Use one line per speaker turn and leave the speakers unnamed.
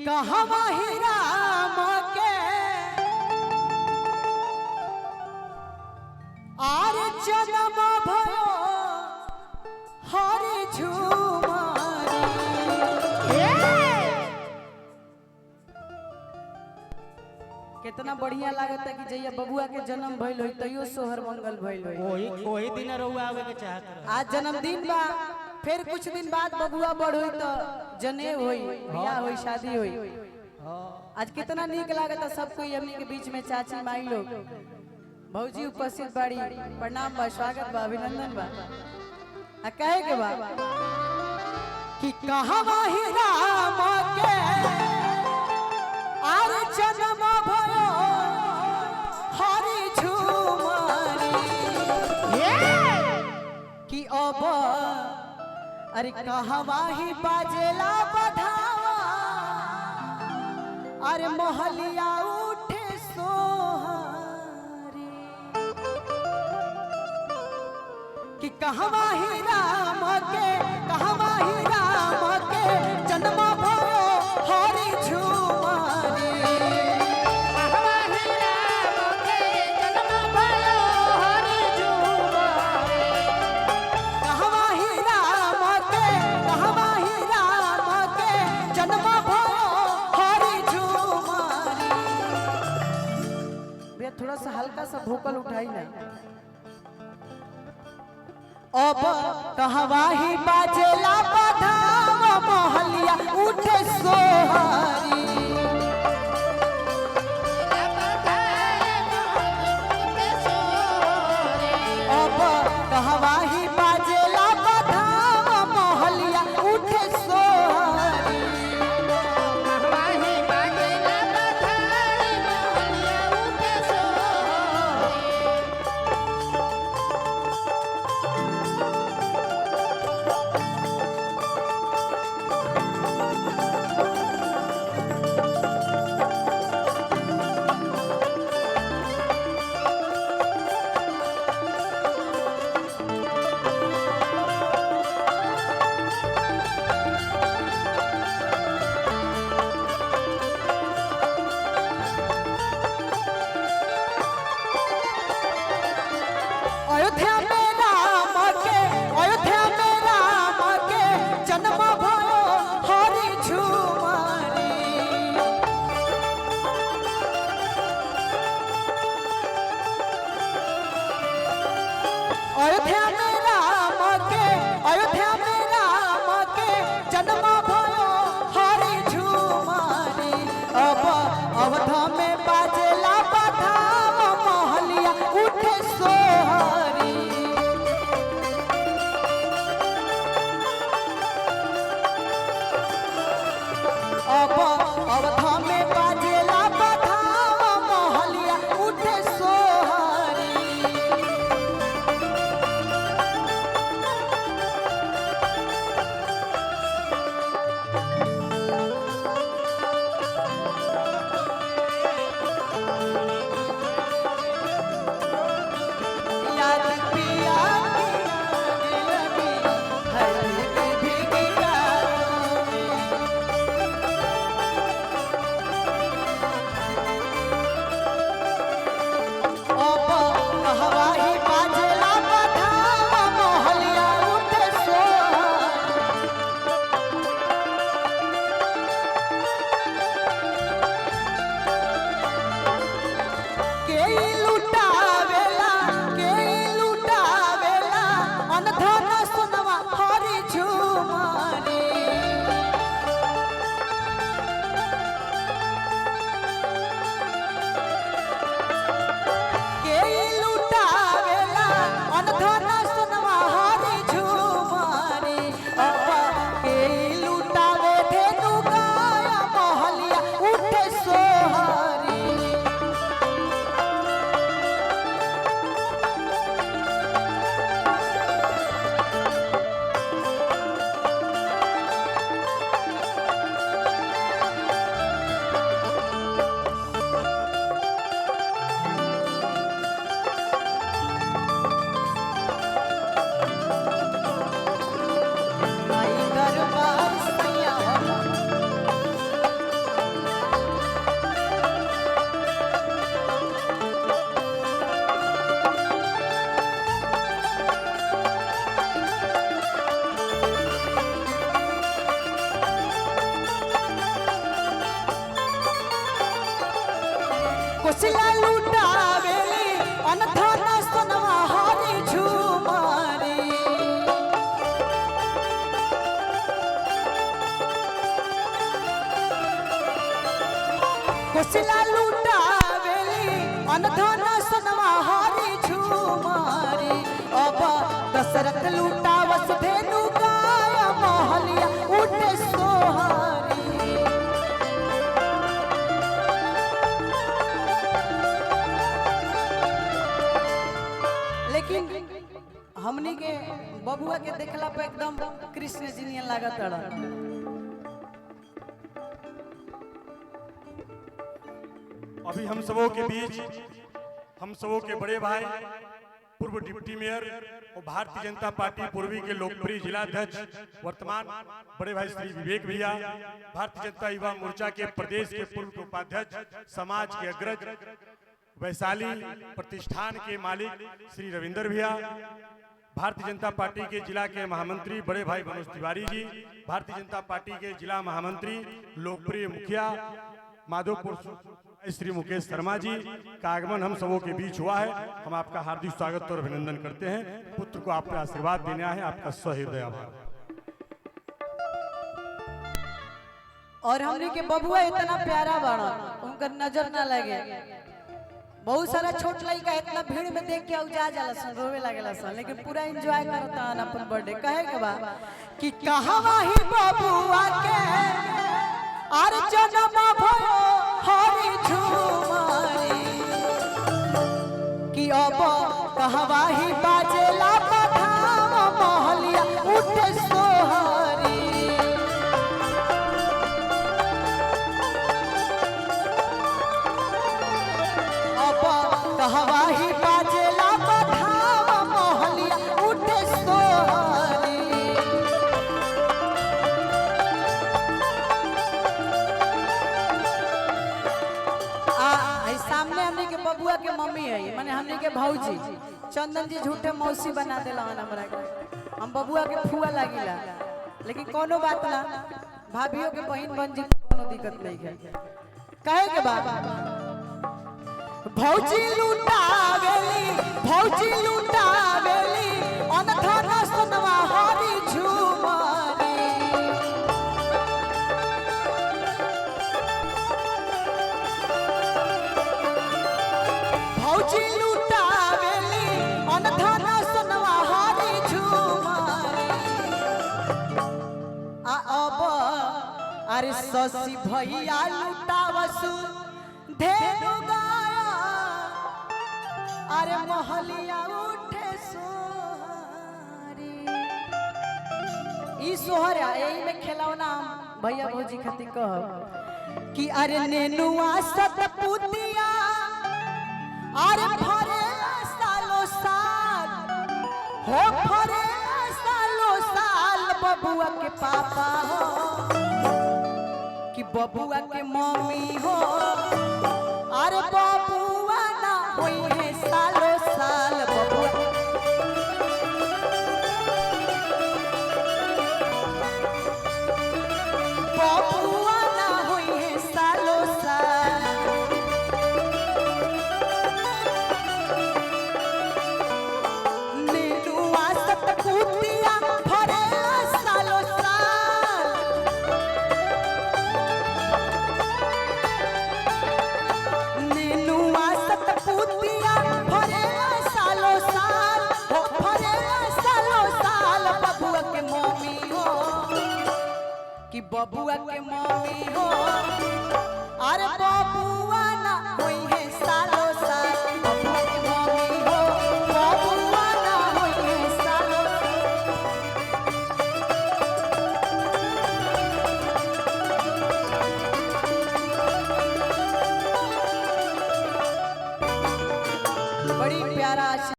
कहवा ही राम के आर जन्म भयो हरि झुमारी। कितना बढ़िया लागत है कि जैया बबुआ के जन्म भइल होई तैयो सोहर मंगल भइल होई।
ओही दिन रउआ आवे के चाहत रहे।
आज जन्मदिन बा, फिर कुछ दिन बाद बबुआ बड़ होई तो जनेऊ होई, बियाह होई, शादी होई। आज कितना नीक लागत है सब कोई हमनी के बीच में, चाची माई लोग भौजी उपस्थित बाड़ी। प्रणाम बा, स्वागत बा, अभिनंदन बा। आ कहे के बा कि कहवा ही राम के आर जन्म भयो हरि झुमारी। कि अब अरे कहवा ही बाजेला बधावा अरे मोहलिया उठे सोहारी। कि कहवा ही राम के, कहवा ही राम के जन्म भयो हरि झुमारी। कहवा ही राम के जन्म भयो हरि झुमारी। कहवा ही राम के, कहवा ही राम के जन्म भयो हरि झुमारी। भैया थोड़ा सा हल्का सा भोकल उठाई ना। अब कहवा ही बाजेला बधावा मोहलिया उठे सोहारी। अब कहवा ही बाजेला बधावा मोहलिया उठे सोहारी। कहवा ही बाजेला बधावा मोहलिया उठे सोहारी। अयोध्या में राम के, अयोध्या में राम के जन्म भयो हरि झुमारी। अयोध्या में राम के, अयोध्या में राम के जन्म भयो हरि झुमारी। अब अवध में बाजेला बधावा मोहलिया उठे सोहारी। अब अवध में बाजेला बधावा मोहलिया उठे सोहारी। दशरथ लूटा वसुधेनु गाया मोहलिया उठे सोहारी। लेकिन हमनी के बबुआ के देखला पे एकदम कृष्ण जी नियन लागत रहा।
अभी हम सबों के बीच हम सबों के बड़े भाई पूर्व डिप्टी मेयर और भारतीय जनता पार्टी पूर्वी के लोकप्रिय जिलाध्यक्ष वर्तमान बड़े भाई श्री विवेक भैया, भारतीय जनता युवा मोर्चा के प्रदेश के पूर्व उपाध्यक्ष, समाज के अग्रज, वैशाली प्रतिष्ठान के मालिक श्री रविंदर भैया, भारतीय जनता पार्टी के जिला के महामंत्री बड़े भाई मनोज तिवारी जी, भारतीय जनता पार्टी के जिला महामंत्री लोकप्रिय मुखिया माधोपुर श्री मुकेश शर्मा जी का आगमन हम सबों के बीच हुआ है। हम आपका हार्दिक स्वागत और अभिनंदन करते हैं। पुत्र को आपका आशीर्वाद देना है, आपका सहृदय आभार।
और हमने के बबुआ इतना प्यारा बड़ा उनका नजर ना लगे। बहुत सारा छोट लड़का इतना भीड़ में देख के उजा जाला सन, रोवे लागेला सन, लेकिन पूरा एंजॉय करता है अपन बर्थडे। कहे के बा कि कहवा ही बबुआ के आर जन्म भयो हरि झूमारी, कि अब कहवा ही बाजेला बधावा मोहलिया उठे सोहारी। अब कहवा ही बाजेला बधावा मोहलिया उठे सोहारी। सामने हमने के बबुआ के मम्मी है, माने हमने के भौजी चंदन जी झूठे मौसी बना देला हमरा के। हम बबुआ के फुआ लागिला, लेकिन कोनो बात ना, भाभियों के बहन बन जी कोनो दिक्कत नहीं है। कहे के बा भौजी लुटावेली, भौजी लुटावेली अनधन सुनवा हरी झूमारी। भौजी लुटावेली अनधन सुनवा हरी झूमारी। अब अरे शशि भैया लुटावसु धेनु गाया, अरे मोहलिया उठे सोहारी। ई सोहर यही में खिलौना भैया भौजी खातिर कह कि अरे नेनुआ सतपुतिया अरे फरे सालो साल हो, फरे सालो साल बबुआ के पापा हो कि बबुआ के मम्मी हो। अरे बबुआ ना होई है सालो साल बबुआ, बबुआ ना होई है सालो साल। नेनुआ सतपुतिया फरे सालो साल, नेनुआ सतपुतिया फरे सालो साल हो, फरे सालो साल बबुआ के मम्मी हो कि बबुआ